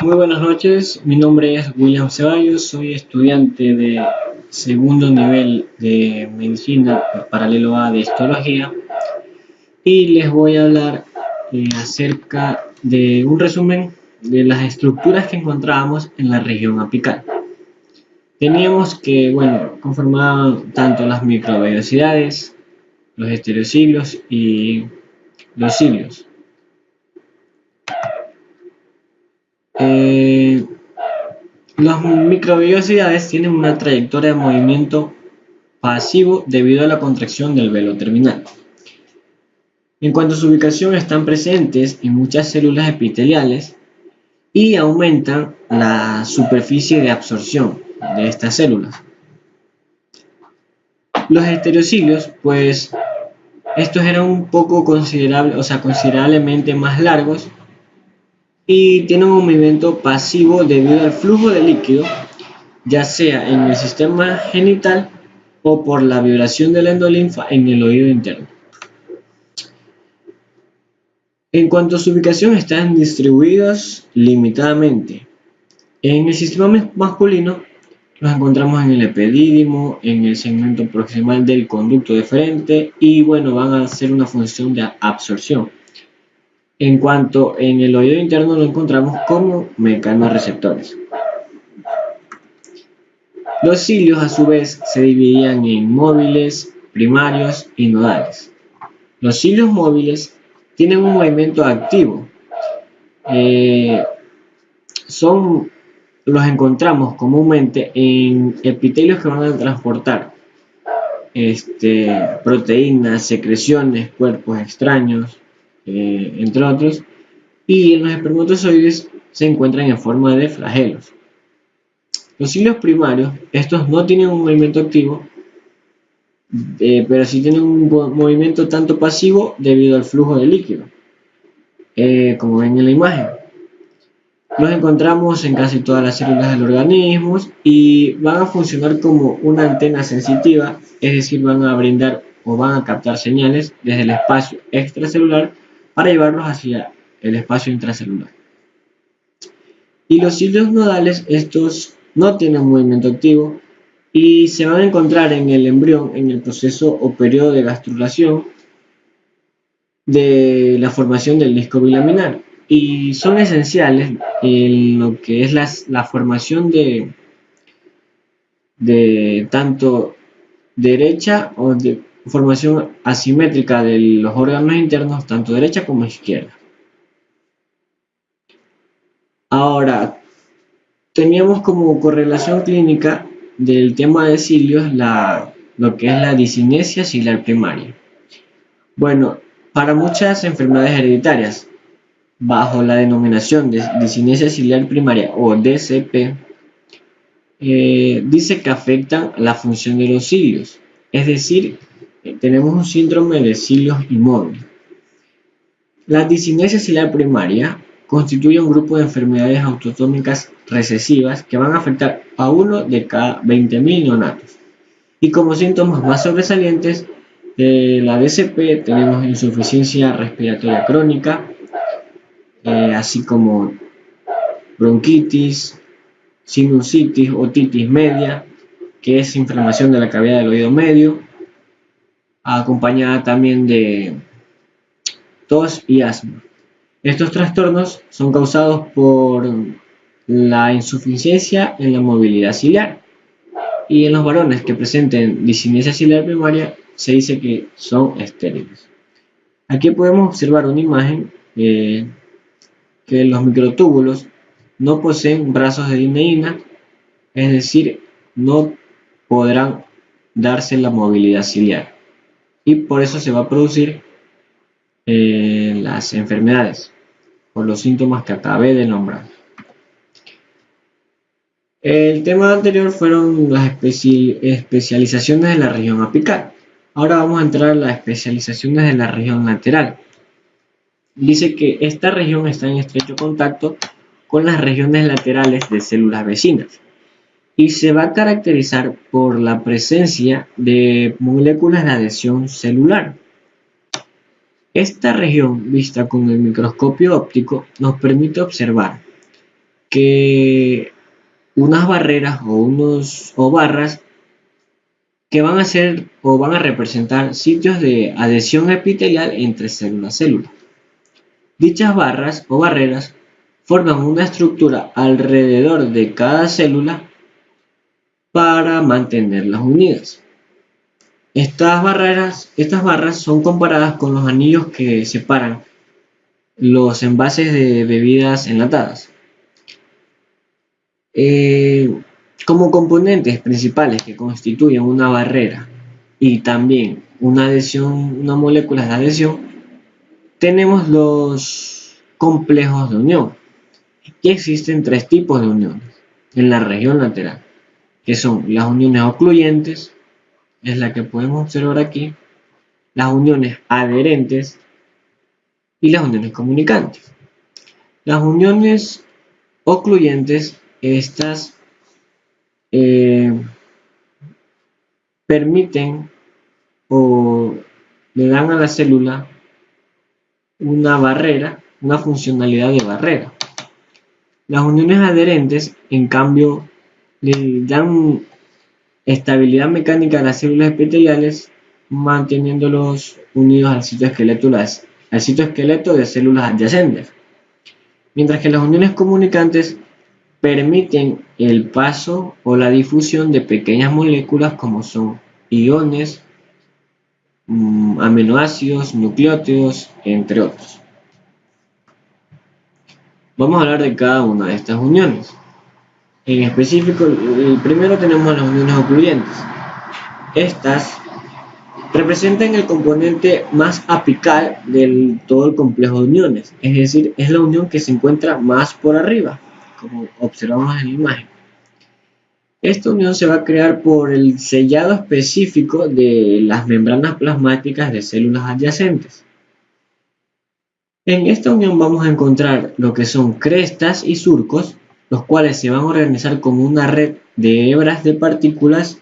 Muy buenas noches, mi nombre es William Ceballos, soy estudiante de segundo nivel de medicina paralelo A de histología y les voy a hablar acerca de un resumen de las estructuras que encontrábamos en la región apical. Teníamos que, conformaban tanto las microvellosidades, los estereocilios y los cilios. Las microvellosidades tienen una trayectoria de movimiento pasivo debido a la contracción del velo terminal. En cuanto a su ubicación, están presentes en muchas células epiteliales y aumentan la superficie de absorción de estas células. Los estereocilios, pues estos eran un poco considerablemente más largos y tienen un movimiento pasivo debido al flujo de líquido, ya sea en el sistema genital o por la vibración de la endolinfa en el oído interno. En cuanto a su ubicación, están distribuidos limitadamente. En el sistema masculino los encontramos en el epidídimo, en el segmento proximal del conducto deferente y van a hacer una función de absorción. En cuanto en el oído interno lo encontramos como mecanorreceptores. Los cilios a su vez se dividían en móviles, primarios y nodales. Los cilios móviles tienen un movimiento activo. Los encontramos comúnmente en epitelios que van a transportar proteínas, secreciones, cuerpos extraños, entre otros, y en los espermatozoides se encuentran en forma de flagelos. Los cilios primarios, estos no tienen un movimiento activo, pero sí tienen un movimiento tanto pasivo debido al flujo de líquido, como ven en la imagen. Los encontramos en casi todas las células del organismo y van a funcionar como una antena sensitiva, es decir, van a brindar o van a captar señales desde el espacio extracelular para llevarlos hacia el espacio intracelular. Y los cilios nodales, estos no tienen movimiento activo y se van a encontrar en el embrión en el proceso o periodo de gastrulación de la formación del disco bilaminar y son esenciales en lo que es la formación de tanto derecha o de formación asimétrica de los órganos internos, tanto derecha como izquierda. Ahora, teníamos como correlación clínica del tema de cilios lo que es la disinesia ciliar primaria. Para muchas enfermedades hereditarias, bajo la denominación de disinesia ciliar primaria o DCP, dice que afectan la función de los cilios, es decir, tenemos un síndrome de cilios inmóviles. La disinesia ciliar primaria constituye un grupo de enfermedades autosómicas recesivas que van a afectar a uno de cada 20.000 neonatos. Y como síntomas más sobresalientes de la DCP tenemos insuficiencia respiratoria crónica, así como bronquitis, sinusitis, otitis media, que es inflamación de la cavidad del oído medio, acompañada también de tos y asma. Estos trastornos son causados por la insuficiencia en la movilidad ciliar y en los varones que presenten disinesia ciliar primaria se dice que son estériles. Aquí podemos observar una imagen que los microtúbulos no poseen brazos de dineína, es decir, no podrán darse la movilidad ciliar y por eso se va a producir las enfermedades por los síntomas que acabé de nombrar. El tema anterior fueron las especializaciones de la región apical. Ahora vamos a entrar a las especializaciones de la región lateral. Dice que esta región está en estrecho contacto con las regiones laterales de células vecinas y se va a caracterizar por la presencia de moléculas de adhesión celular. Esta región, vista con el microscopio óptico, nos permite observar que unas barreras o barras que van a ser o van a representar sitios de adhesión epitelial entre célula a célula. Dichas barras o barreras forman una estructura alrededor de cada célula para mantenerlas unidas. Estas barras son comparadas con los anillos que separan los envases de bebidas enlatadas. Como componentes principales que constituyen una barrera y también una adhesión, una molécula de adhesión, tenemos los complejos de unión. Y existen tres tipos de uniones en la región lateral, que son las uniones ocluyentes, es la que podemos observar aquí, las uniones adherentes y las uniones comunicantes. Las uniones ocluyentes, estas permiten o le dan a la célula una barrera, una funcionalidad de barrera. Las uniones adherentes, en cambio, le dan estabilidad mecánica a las células epiteliales, manteniéndolos unidos al citoesqueleto de células adyacentes. Mientras que las uniones comunicantes permiten el paso o la difusión de pequeñas moléculas como son iones, aminoácidos, nucleótidos, entre otros. Vamos a hablar de cada una de estas uniones. En específico, primero tenemos las uniones ocluyentes. Estas representan el componente más apical de todo el complejo de uniones, es decir, es la unión que se encuentra más por arriba, como observamos en la imagen. Esta unión se va a crear por el sellado específico de las membranas plasmáticas de células adyacentes. En esta unión vamos a encontrar lo que son crestas y surcos, los cuales se van a organizar como una red de hebras de partículas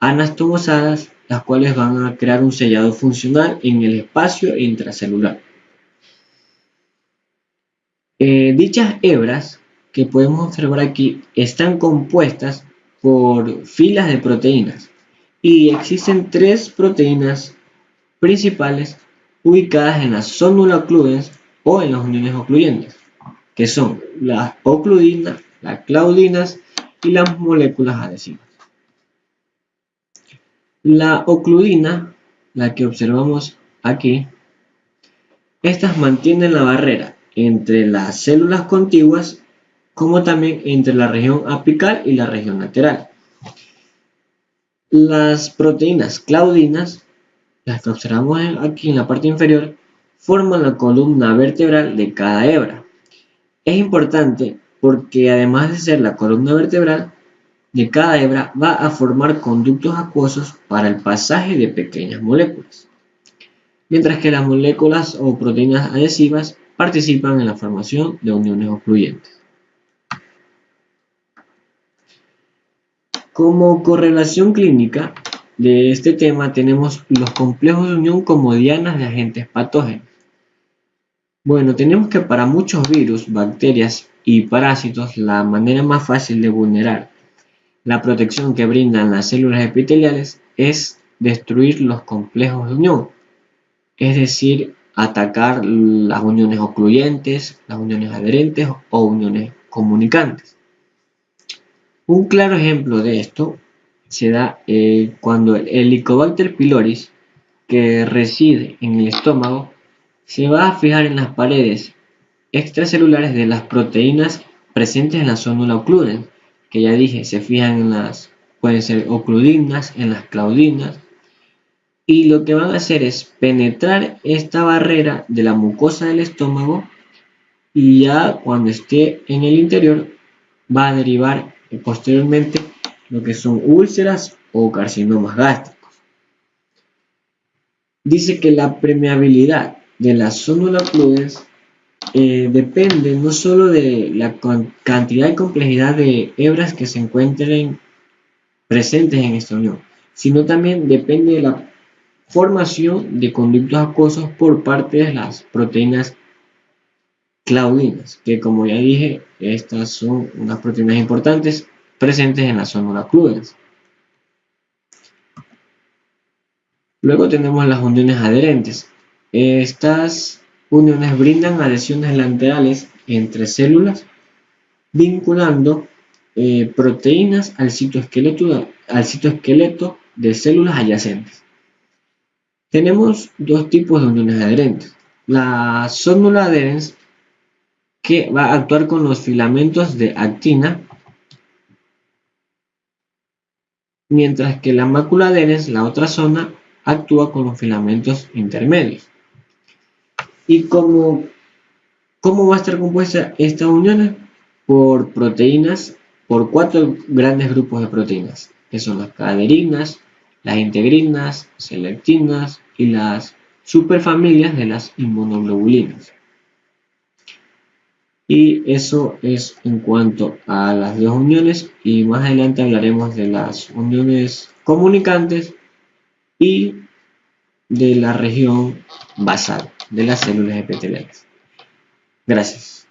anastomosadas, las cuales van a crear un sellado funcional en el espacio intracelular. Dichas hebras que podemos observar aquí están compuestas por filas de proteínas y existen tres proteínas principales ubicadas en la zónula ocludens o en las uniones ocluyentes, que son las ocludinas, las claudinas y las moléculas adhesivas. La ocludina, la que observamos aquí, estas mantienen la barrera entre las células contiguas como también entre la región apical y la región lateral. Las proteínas claudinas, las que observamos aquí en la parte inferior, forman la columna vertebral de cada hebra. Es importante porque además de ser la columna vertebral de cada hebra, va a formar conductos acuosos para el pasaje de pequeñas moléculas, mientras que las moléculas o proteínas adhesivas participan en la formación de uniones ocluyentes. Como correlación clínica de este tema tenemos los complejos de unión como dianas de agentes patógenos. Bueno, tenemos que para muchos virus, bacterias y parásitos la manera más fácil de vulnerar la protección que brindan las células epiteliales es destruir los complejos de unión, es decir, atacar las uniones ocluyentes, las uniones adherentes o uniones comunicantes. Un claro ejemplo de esto se da cuando el Helicobacter pylori, que reside en el estómago, se va a fijar en las paredes extracelulares de las proteínas presentes en la zónula ocludens, que ya dije, se fijan pueden ser ocludinas, en las claudinas, y lo que van a hacer es penetrar esta barrera de la mucosa del estómago y ya cuando esté en el interior va a derivar posteriormente lo que son úlceras o carcinomas gástricos. Dice que la permeabilidad de la zónula ocludens depende no solo de la cantidad y complejidad de hebras que se encuentren presentes en esta unión, sino también depende de la formación de conductos acuosos por parte de las proteínas claudinas, que como ya dije, estas son unas proteínas importantes presentes en la célula cludas. Luego tenemos las uniones adherentes. Estas uniones brindan adhesiones laterales entre células, vinculando proteínas al citoesqueleto de células adyacentes. Tenemos dos tipos de uniones adherentes. La sonula adherens, que va a actuar con los filamentos de actina, mientras que la mácula adherens, la otra zona, actúa con los filamentos intermedios. ¿Y cómo va a estar compuesta esta unión? Por proteínas, por 4 grandes grupos de proteínas, que son las caderinas, las integrinas, selectinas y las superfamilias de las inmunoglobulinas. Y eso es en cuanto a las dos uniones, y más adelante hablaremos de las uniones comunicantes y de la región basal de las células epiteliales. Gracias.